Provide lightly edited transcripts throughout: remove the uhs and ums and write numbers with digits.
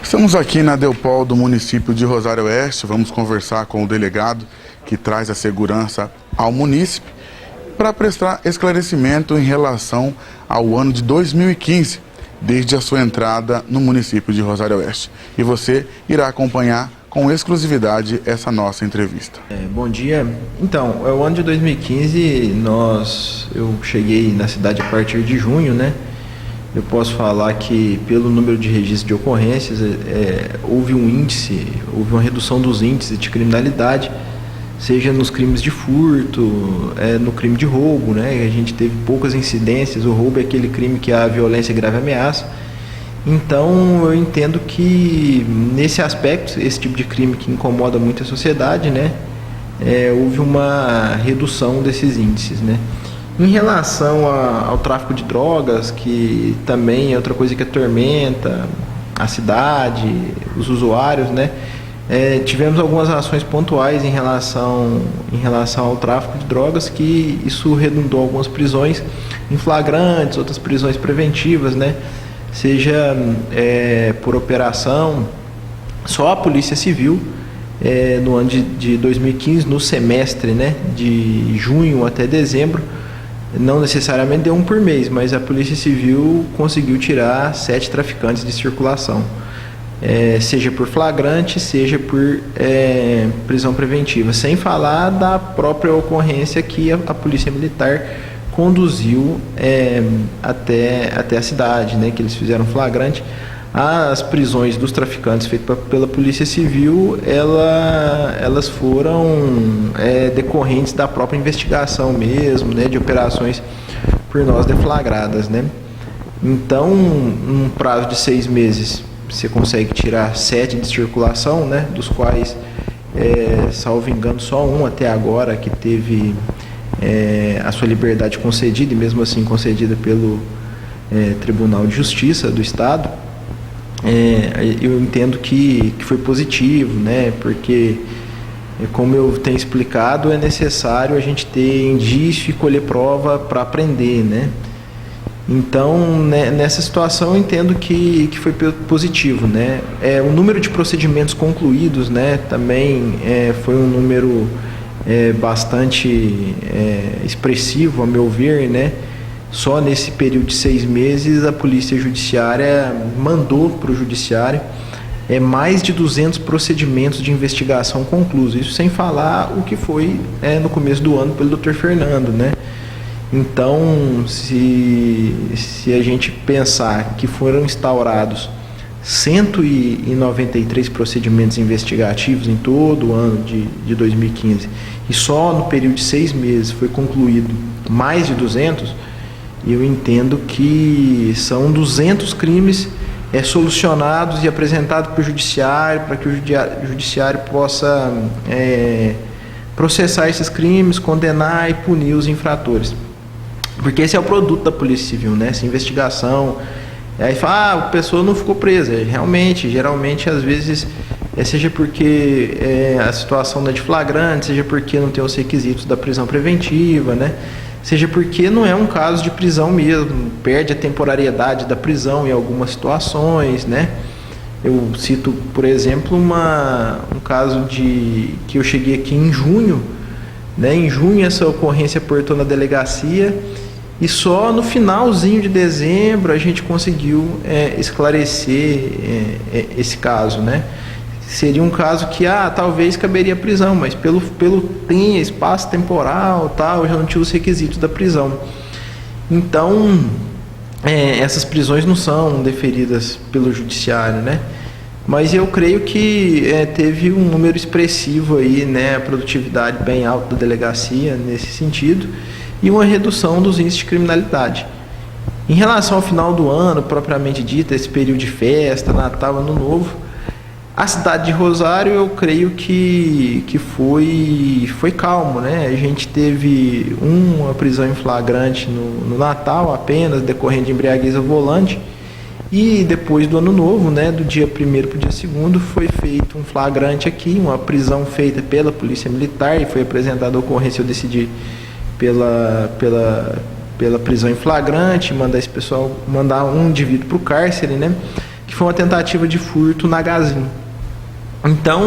Estamos aqui na Delpol do município de Rosário Oeste. Vamos conversar com o delegado que traz a segurança ao munícipe para prestar esclarecimento em relação ao ano de 2015, desde a sua entrada no município de Rosário Oeste. E você irá acompanhar com exclusividade essa nossa entrevista. Bom dia. Então, o ano de 2015, eu cheguei na cidade a partir de junho, né? Eu posso falar que pelo número de registros de ocorrências, houve uma redução dos índices de criminalidade, seja nos crimes de furto, no crime de roubo, né? A gente teve poucas incidências. O roubo é aquele crime que há violência e grave ameaça. Então, eu entendo que nesse aspecto, esse tipo de crime que incomoda muito a sociedade, né? Houve uma redução desses índices, né? Em relação ao tráfico de drogas, que também é outra coisa que atormenta a cidade, os usuários, né? Tivemos algumas ações pontuais em relação ao tráfico de drogas, que isso redundou algumas prisões em flagrantes, outras prisões preventivas, né? Seja por operação. Só a Polícia Civil, no ano de 2015, no semestre, né, de junho até dezembro, não necessariamente deu um por mês, mas a Polícia Civil conseguiu tirar 7 traficantes de circulação, seja por flagrante, seja por prisão preventiva, sem falar da própria ocorrência que a Polícia Militar conduziu até a cidade, né, que eles fizeram flagrante. As prisões dos traficantes feitas pela Polícia Civil, elas foram decorrentes da própria investigação mesmo, né, de operações por nós deflagradas, né. Então, num prazo de 6 meses, você consegue tirar 7 de circulação, né, dos quais, salvo engano, só um até agora que teve a sua liberdade concedida, e mesmo assim concedida pelo Tribunal de Justiça do Estado. Eu entendo que foi positivo, né? Porque, como eu tenho explicado, é necessário a gente ter indício e colher prova para aprender, né? Então, nessa situação, eu entendo que foi positivo, né? O número de procedimentos concluídos, né, também foi um número bastante expressivo, a meu ver, né? Só nesse período de 6 meses, a Polícia Judiciária mandou para o Judiciário mais de 200 procedimentos de investigação conclusos. Isso sem falar o que foi no começo do ano pelo Dr. Fernando, né? Então, se a gente pensar que foram instaurados 193 procedimentos investigativos em todo o ano de 2015, e só no período de 6 meses foi concluído mais de 200, eu entendo que são 200 crimes solucionados e apresentados para o Judiciário, para que o Judiciário possa processar esses crimes, condenar e punir os infratores. Porque esse é o produto da Polícia Civil, né? Essa investigação. Aí fala, a pessoa não ficou presa. Realmente, geralmente, às vezes, seja porque a situação não é de flagrante, seja porque não tem os requisitos da prisão preventiva, né? Seja porque não é um caso de prisão mesmo, perde a temporariedade da prisão em algumas situações, né? Eu cito, por exemplo, um caso que eu cheguei aqui em junho, né? Em junho essa ocorrência aportou na delegacia, e só no finalzinho de dezembro a gente conseguiu esclarecer esse caso, né? Seria um caso que talvez caberia prisão, mas pelo espaço temporal, eu já não tinha os requisitos da prisão. Então, essas prisões não são deferidas pelo Judiciário, né? Mas eu creio que teve um número expressivo aí, né? A produtividade bem alta da delegacia nesse sentido, e uma redução dos índices de criminalidade. Em relação ao final do ano, propriamente dito, esse período de festa, Natal, Ano Novo, a cidade de Rosário, eu creio que foi calmo, né? A gente teve uma prisão em flagrante no Natal apenas, decorrente de embriaguez ao volante, e depois do Ano Novo, né, do dia 1º para o dia 2º, foi feito um flagrante aqui, uma prisão feita pela Polícia Militar, e foi apresentada a ocorrência. Eu decidi pela prisão em flagrante, mandar um indivíduo para o cárcere, né? que foi uma tentativa de furto na Gazin. Então,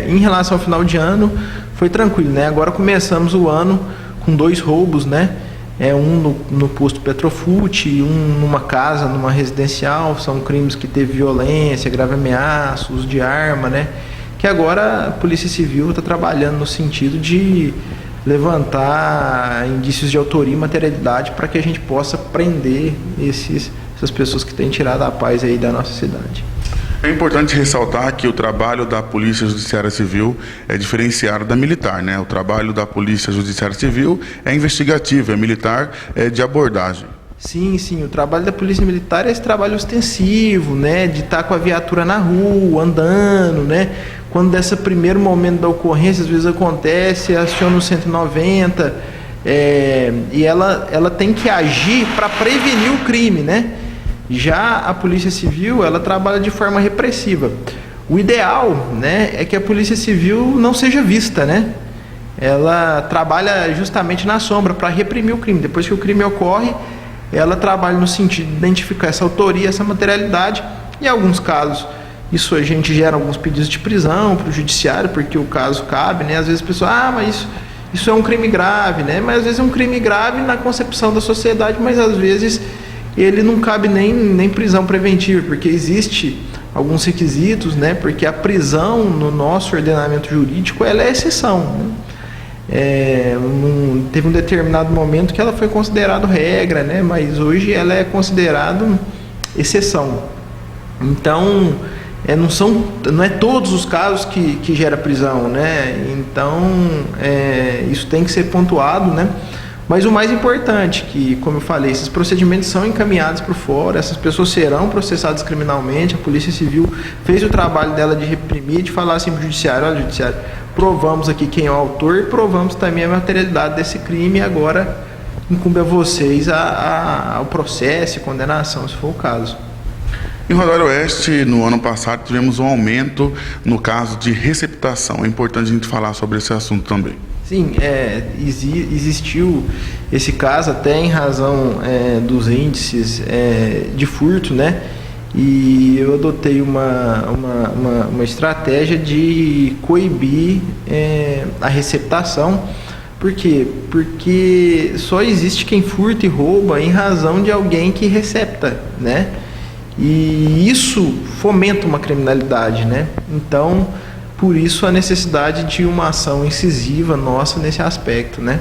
em relação ao final de ano, foi tranquilo, né? Agora começamos o ano com 2 roubos, né? Um no posto Petrofut e um numa casa, numa residencial. São crimes que teve violência, grave ameaça, uso de arma, né? Que agora a Polícia Civil está trabalhando no sentido de levantar indícios de autoria e materialidade para que a gente possa prender essas pessoas que têm tirado a paz aí da nossa cidade. É importante ressaltar que o trabalho da Polícia Judiciária Civil é diferenciado da militar, né? O trabalho da Polícia Judiciária Civil é investigativo, militar é de abordagem. Sim, o trabalho da Polícia Militar é esse trabalho ostensivo, né? De estar com a viatura na rua, andando, né? Quando desse primeiro momento da ocorrência, às vezes acontece, aciona o 190, e ela tem que agir para prevenir o crime, né? Já a Polícia Civil, ela trabalha de forma repressiva. O ideal, né, é que a Polícia Civil não seja vista, né? Ela trabalha justamente na sombra para reprimir o crime. Depois que o crime ocorre, ela trabalha no sentido de identificar essa autoria, essa materialidade. Em alguns casos, isso a gente gera alguns pedidos de prisão para o judiciário, porque o caso cabe, né? Às vezes a pessoa, mas isso é um crime grave, né? Mas às vezes é um crime grave na concepção da sociedade, mas às vezes ele não cabe nem prisão preventiva, porque existe alguns requisitos, né? Porque a prisão no nosso ordenamento jurídico, ela é exceção, né? Teve um determinado momento que ela foi considerada regra, né? Mas hoje ela é considerada exceção. Então, não é todos os casos que gera prisão, né? Então, isso tem que ser pontuado, né? Mas o mais importante, que, como eu falei, esses procedimentos são encaminhados por fora, essas pessoas serão processadas criminalmente. A Polícia Civil fez o trabalho dela de reprimir, de falar assim para o judiciário: olha, judiciário, provamos aqui quem é o autor e provamos também a materialidade desse crime, e agora incumbe a vocês ao processo e condenação, se for o caso. Em Rosário Oeste, no ano passado, tivemos um aumento no caso de receptação. É importante a gente falar sobre esse assunto também. Sim, existiu esse caso até em razão dos índices de furto, né? E eu adotei uma estratégia de coibir a receptação. Por quê? Porque só existe quem furta e rouba em razão de alguém que recepta, né? E isso fomenta uma criminalidade, né? Então, por isso a necessidade de uma ação incisiva nossa nesse aspecto, né?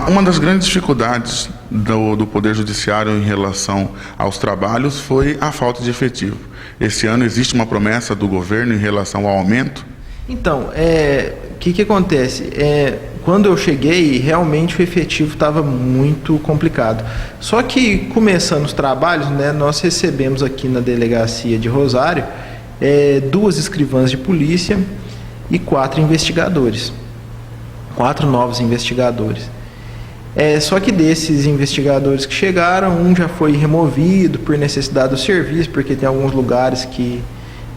Uma das grandes dificuldades do Poder Judiciário em relação aos trabalhos foi a falta de efetivo. Esse ano existe uma promessa do governo em relação ao aumento? Então, o que acontece? Quando eu cheguei, realmente o efetivo estava muito complicado. Só que, começando os trabalhos, né, nós recebemos aqui na delegacia de Rosário 2 escrivãs de polícia e 4 investigadores. 4 novos investigadores. Só que desses investigadores que chegaram, um já foi removido por necessidade do serviço, porque tem alguns lugares que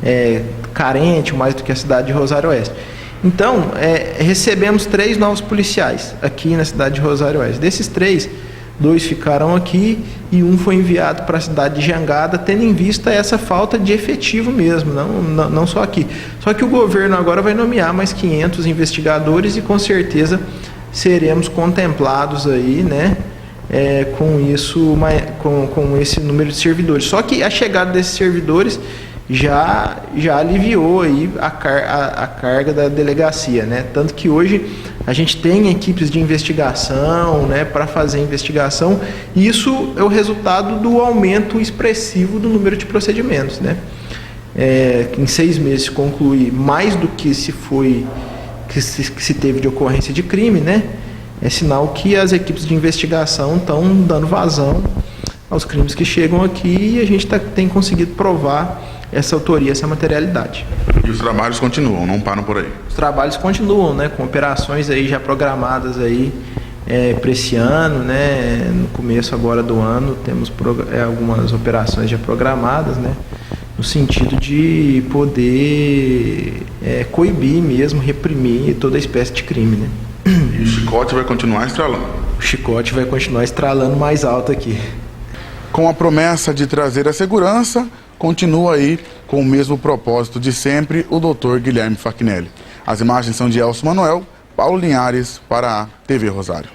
é carente mais do que a cidade de Rosário Oeste. Então, recebemos 3 novos policiais aqui na cidade de Rosário Oeste. Desses 3, 2 ficaram aqui e um foi enviado para a cidade de Jangada, tendo em vista essa falta de efetivo mesmo, não só aqui. Só que o governo agora vai nomear mais 500 investigadores e com certeza seremos contemplados aí, né, com isso, com esse número de servidores. Só que a chegada desses servidores já aliviou aí a carga da delegacia, né? Tanto que hoje a gente tem equipes de investigação, né, para fazer investigação, e isso é o resultado do aumento expressivo do número de procedimentos, né? Em 6 meses se conclui mais do que se teve de ocorrência de crime, né? É sinal que as equipes de investigação estão dando vazão aos crimes que chegam aqui e a gente tem conseguido provar essa autoria, essa materialidade. E os trabalhos continuam, não param por aí? Os trabalhos continuam, né, com operações aí já programadas aí para esse ano, né? No começo agora do ano temos algumas operações já programadas, né, no sentido de poder coibir mesmo, reprimir toda espécie de crime, né? E o chicote vai continuar estralando? O chicote vai continuar estralando mais alto aqui. Com a promessa de trazer a segurança, continua aí com o mesmo propósito de sempre, o Dr. Guilherme Fachinelli. As imagens são de Elcio Manuel, Paulo Linhares, para a TV Rosário.